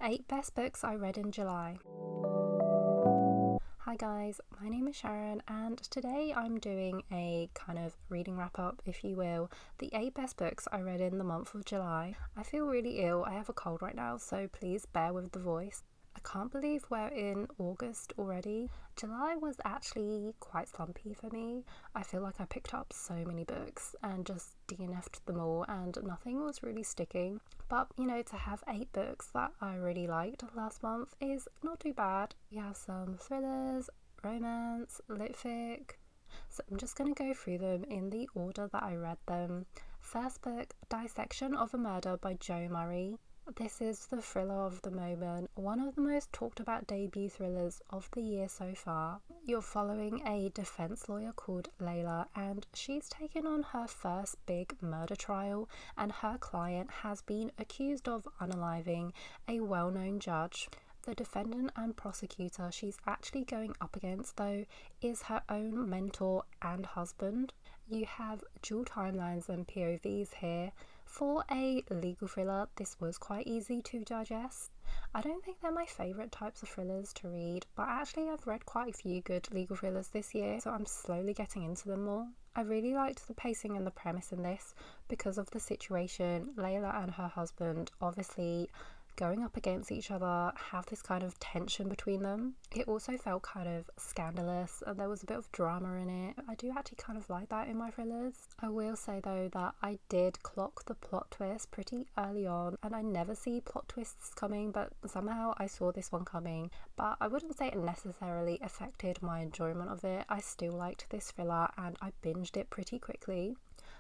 8 best books I read in July. Hi guys, my name is Sharon and today I'm doing a kind of reading wrap up, if you will, the 8 best books I read in the month of July. I feel really ill, I have a cold right now, so please bear with the voice. I can't believe we're in August already. July was actually quite slumpy for me. I feel like I picked up so many books and just DNF'd them all and nothing was really sticking. But you know, to have 8 books that I really liked last month is not too bad. We have some thrillers, romance, lit fic. So I'm just going to go through them in the order that I read them. First book, Dissection of a Murder by Jo Murray. This is the thriller of the moment, one of the most talked about debut thrillers of the year so far. You're following a defense lawyer called Layla and she's taken on her first big murder trial, and her client has been accused of unaliving a well-known judge. The defendant and prosecutor she's actually going up against, though, is her own mentor and husband. You have dual timelines and POVs here. For a legal thriller, this was quite easy to digest. I don't think they're my favourite types of thrillers to read, but actually I've read quite a few good legal thrillers this year, so I'm slowly getting into them more. I really liked the pacing and the premise in this because of the situation. Layla and her husband obviously going up against each other have this kind of tension between them. It also felt kind of scandalous and there was a bit of drama in it. I do actually kind of like that in my thrillers. I will say though that I did clock the plot twist pretty early on, and I never see plot twists coming, but somehow I saw this one coming. But I wouldn't say it necessarily affected my enjoyment of it. I still liked this thriller and I binged it pretty quickly.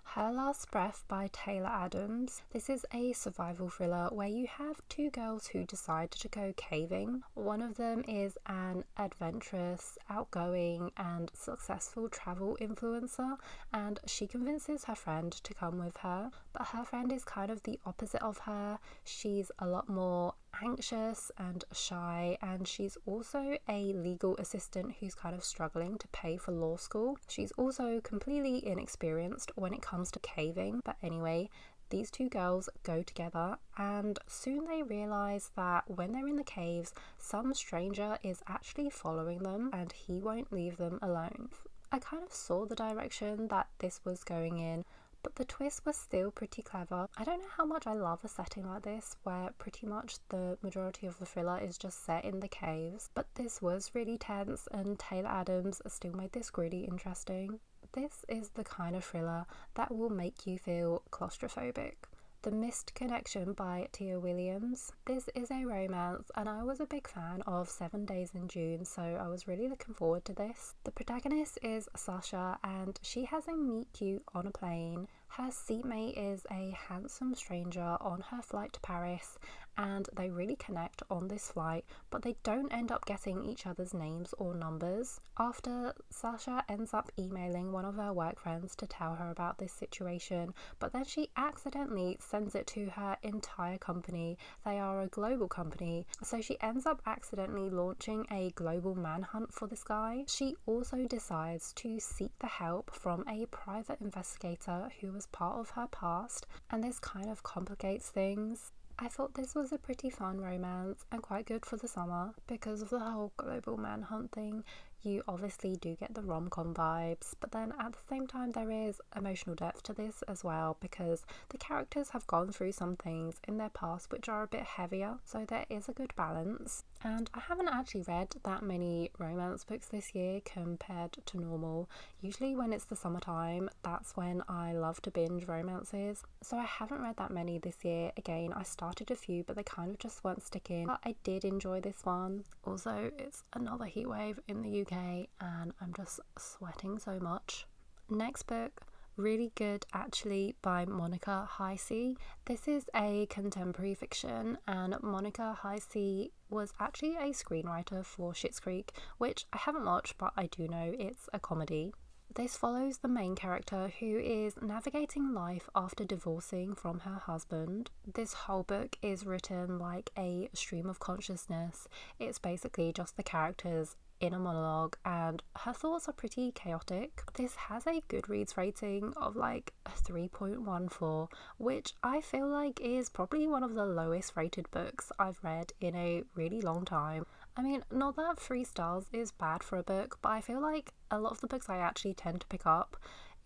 Her Last Breath by Taylor Adams. This is a survival thriller where you have 2 girls who decide to go caving. One of them is an adventurous, outgoing and successful travel influencer, and she convinces her friend to come with her, but her friend is kind of the opposite of her. She's a lot more anxious and shy, and she's also a legal assistant who's kind of struggling to pay for law school. She's also completely inexperienced when it comes to caving, but anyway, these 2 girls go together and soon they realise that when they're in the caves, some stranger is actually following them and he won't leave them alone. I kind of saw the direction that this was going in, but the twist was still pretty clever. I don't know how much I love a setting like this where pretty much the majority of the thriller is just set in the caves, but this was really tense and Taylor Adams still made this really interesting. This is the kind of thriller that will make you feel claustrophobic. The Missed Connection by Tia Williams. This is a romance and I was a big fan of 7 Days in June, so I was really looking forward to this. The protagonist is Sasha and she has a meet cute on a plane. Her seatmate is a handsome stranger on her flight to Paris and they really connect on this flight, but they don't end up getting each other's names or numbers. After, Sasha ends up emailing one of her work friends to tell her about this situation, but then she accidentally sends it to her entire company. They are a global company, so she ends up accidentally launching a global manhunt for this guy. She also decides to seek the help from a private investigator who was part of her past, and this kind of complicates things. I thought this was a pretty fun romance and quite good for the summer because of the whole global manhunt thing. You obviously do get the rom-com vibes, but then at the same time there is emotional depth to this as well because the characters have gone through some things in their past which are a bit heavier, so there is a good balance. And I haven't actually read that many romance books this year compared to normal. Usually when it's the summertime, that's when I love to binge romances, so I haven't read that many this year. Again, I started a few but they kind of just weren't sticking, but I did enjoy this one. Also, it's another heatwave in the UK and I'm just sweating so much. Next book, really good actually, by Monica Heisey. This is a contemporary fiction and Monica Heisey was actually a screenwriter for Schitt's Creek, which I haven't watched but I do know it's a comedy. This follows the main character who is navigating life after divorcing from her husband. This whole book is written like a stream of consciousness. It's basically just the characters in a monologue and her thoughts are pretty chaotic. This has a Goodreads rating of like 3.14, which I feel like is probably one of the lowest rated books I've read in a really long time. I mean, not that 3 stars is bad for a book, but I feel like a lot of the books I actually tend to pick up,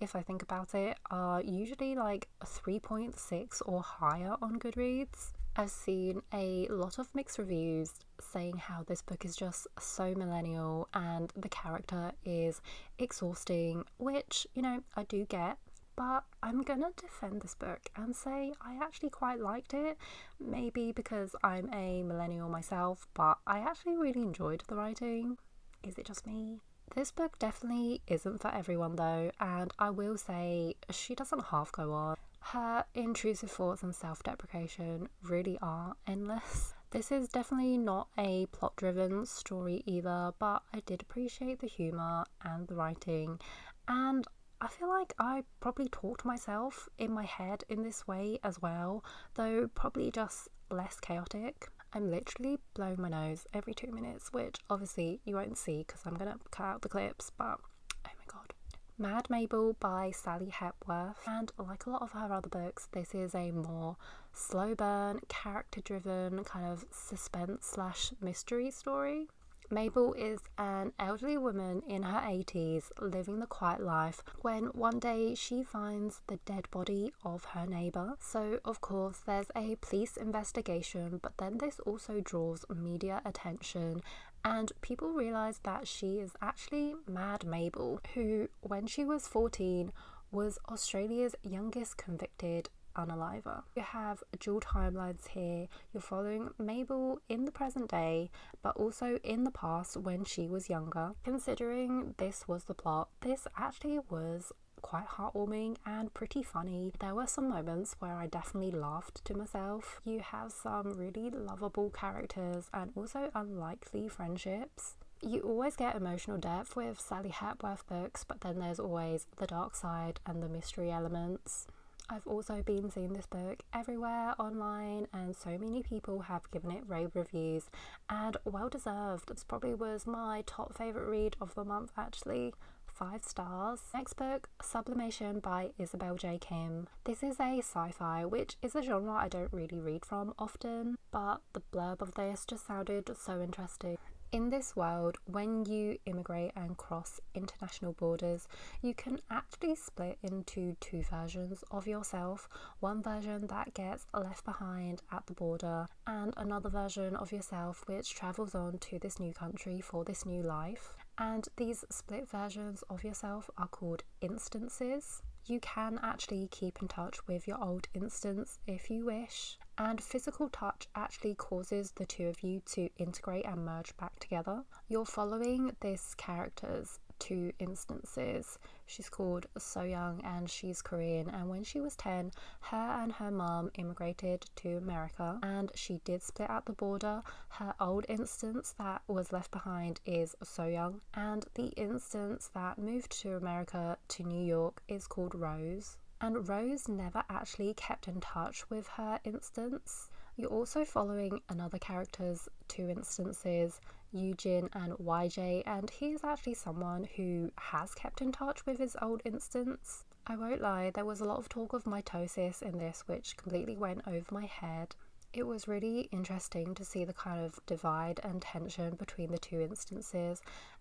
if I think about it, are usually like 3.6 or higher on Goodreads. I've seen a lot of mixed reviews saying how this book is just so millennial and the character is exhausting, which, you know, I do get. But I'm gonna defend this book and say I actually quite liked it. Maybe because I'm a millennial myself, but I actually really enjoyed the writing. Is it just me? This book definitely isn't for everyone though, and I will say she doesn't half go on. Her intrusive thoughts and self-deprecation really are endless. This is definitely not a plot-driven story either, but I did appreciate the humour and the writing, and I feel like I probably talked to myself in my head in this way as well, though probably just less chaotic. I'm literally blowing my nose every 2 minutes, which obviously you won't see because I'm going to cut out the clips, but oh my god. Mad Mabel by Sally Hepworth, and like a lot of her other books, this is a more slow burn, character driven kind of suspense / mystery story. Mabel is an elderly woman in her 80s living the quiet life when one day she finds the dead body of her neighbour. So of course there's a police investigation, but then this also draws media attention and people realise that she is actually Mad Mabel, who when she was 14 was Australia's youngest convicted unaliver. You have dual timelines here. You're following Mabel in the present day, but also in the past when she was younger. Considering this was the plot, this actually was quite heartwarming and pretty funny. There were some moments where I definitely laughed to myself. You have some really lovable characters and also unlikely friendships. You always get emotional depth with Sally Hepworth books, but then there's always the dark side and the mystery elements. I've also been seeing this book everywhere online and so many people have given it rave reviews, and well deserved. This probably was my top favourite read of the month actually. 5 stars. Next book, Sublimation by Isabel J Kim. This is a sci-fi, which is a genre I don't really read from often, but the blurb of this just sounded so interesting. In this world, when you immigrate and cross international borders, you can actually split into 2 versions of yourself. One version that gets left behind at the border, and another version of yourself which travels on to this new country for this new life. And these split versions of yourself are called instances. You can actually keep in touch with your old instance if you wish, and physical touch actually causes the 2 of you to integrate and merge back together. You're following this character's 2 instances. She's called So Young and she's Korean, and when she was 10, her and her mum immigrated to America and she did split at the border. Her old instance that was left behind is So Young, and the instance that moved to America to New York is called Rose. And Rose never actually kept in touch with her instance. You're also following another character's 2 instances, Eugene and YJ, and he is actually someone who has kept in touch with his old instance. I won't lie, there was a lot of talk of mitosis in this which completely went over my head. It was really interesting to see the kind of divide and tension between the 2 instances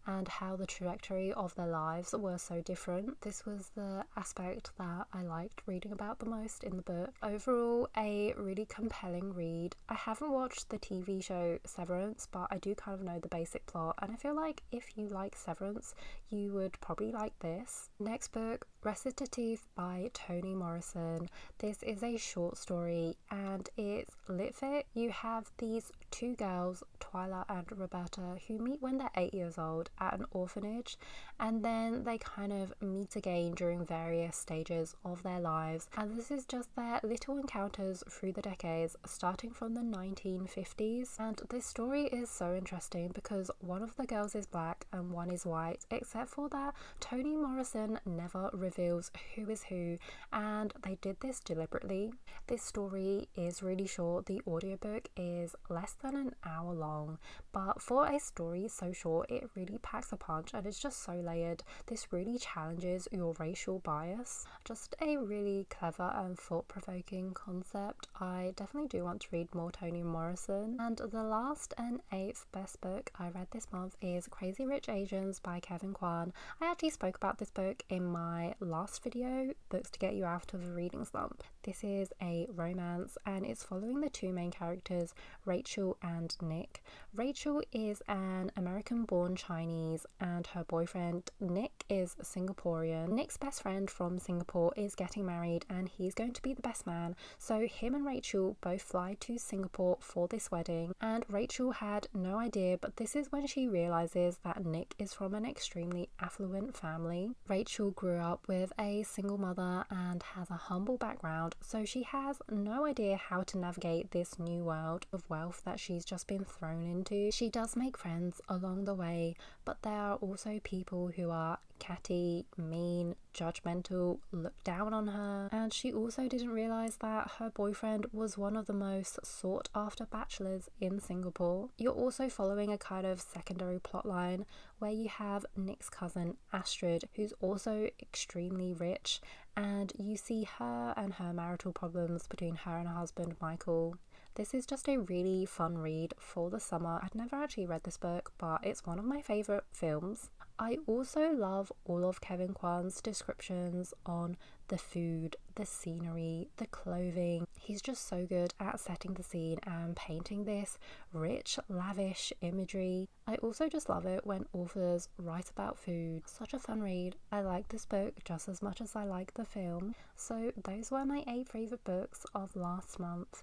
and how the trajectory of their lives were so different. This was the aspect that I liked reading about the most in the book. Overall, a really compelling read. I haven't watched the TV show Severance, but I do kind of know the basic plot, and I feel like if you like Severance, you would probably like this. Next book, Recitatif by Toni Morrisson. This is a short story and it's lit-fit. You have these 2 girls, Twyla and Roberta, who meet when they're 8 years old at an orphanage, and then they kind of meet again during various stages of their lives, and this is just their little encounters through the decades starting from the 1950s. And this story is so interesting because one of the girls is black and one is white, except for that Toni Morrisson never reveals who is who, and they did this deliberately. This story is really short. The audiobook is less than an hour long, but for a story so short it really packs a punch and it's just so layered. This really challenges your racial bias. Just a really clever and thought-provoking concept. I definitely do want to read more Toni Morrisson. And the last and 8th best book I read this month is Crazy Rich Asians by Kwan. I actually spoke about this book in my last video, Books to Get You Out of a Reading Slump. This is a romance and it's following the two main characters, Rachel and Nick. Rachel is an American-born Chinese and her boyfriend Nick is Singaporean. Nick's best friend from Singapore is getting married and he's going to be the best man, so him and Rachel both fly to Singapore for this wedding, and Rachel had no idea, but this is when she realizes that Nick is from an extremely affluent family. Rachel grew up with a single mother and has a humble background, so she has no idea how to navigate this new world of wealth that she's just been thrown into. She does make friends along the way, but there are also people who are catty, mean, judgmental, look down on her, and she also didn't realise that her boyfriend was one of the most sought after bachelors in Singapore. You're also following a kind of secondary plotline where you have Nick's cousin Astrid, who's also extremely rich, and you see her and her marital problems between her and her husband Michael. This is just a really fun read for the summer. I'd never actually read this book, but it's one of my favourite films. I also love all of Kwan's descriptions on the food, the scenery, the clothing. He's just so good at setting the scene and painting this rich, lavish imagery. I also just love it when authors write about food. Such a fun read. I like this book just as much as I like the film. So those were my 8 favourite books of last month.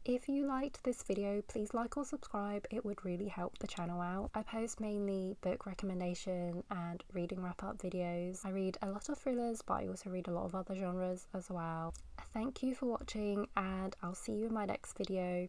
If you liked this video, please like or subscribe, it would really help the channel out. I post mainly book recommendation and reading wrap up videos. I read a lot of thrillers, but I also read a lot of other genres as well. Thank you for watching and I'll see you in my next video.